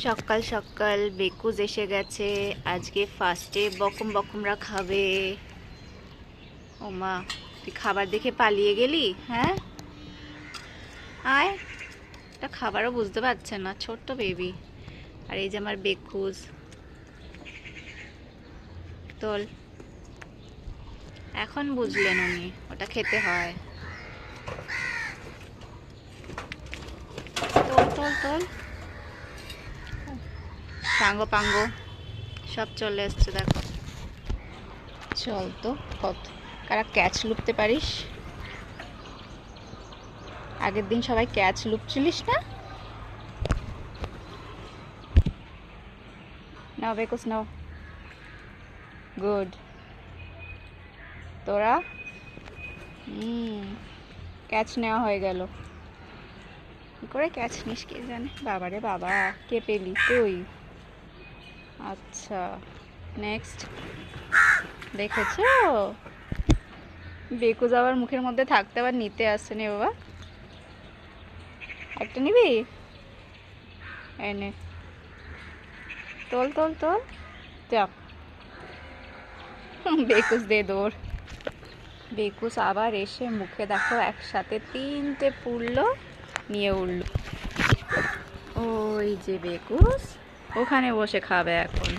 সকাল সকাল বেকুজ এসে গেছে। আজকে ফার্স্টে বকম বকমরা খাবে। ও মা, তুই খাবার দেখে পালিয়ে গেলি? হ্যাঁ, আয়। এটা খাবারও বুঝতে পারছে না, ছোট্ট বেবি। আর এই যে আমার বেকুজ, তোল। এখন বুঝলেন উনি ওটা খেতে হয়। তোল তোল তোল। সাঙ্গ পাঙ্গ সব চলে এসছে, দেখো। চল তো, কত কারা ক্যাচ লুপতে পারিস? আগের দিন সবাই ক্যাচ লুপছিলিস না? নাও বেকুস নাও। গুড। তোরা ক্যাচ নেওয়া হয়ে গেল। কি করে ক্যাচ নিস কে জানে। বাবারে বাবা, কে পেলি তুই? আচ্ছা, নেক্সট। দেখেছো, বেকুজ আবার মুখের মধ্যে থাকতে আবার নিতে আসছে নে বাবা। একটা নিবি? এনে তোল তোল তোল। চাপ। বেকুস দে দৌড়। বেকুস আবার এসে মুখে দেখো একসাথে তিনটে পুড়লো, নিয়ে উঠল। ওই যে বেকুস ওখানে বসে খাবে এখন।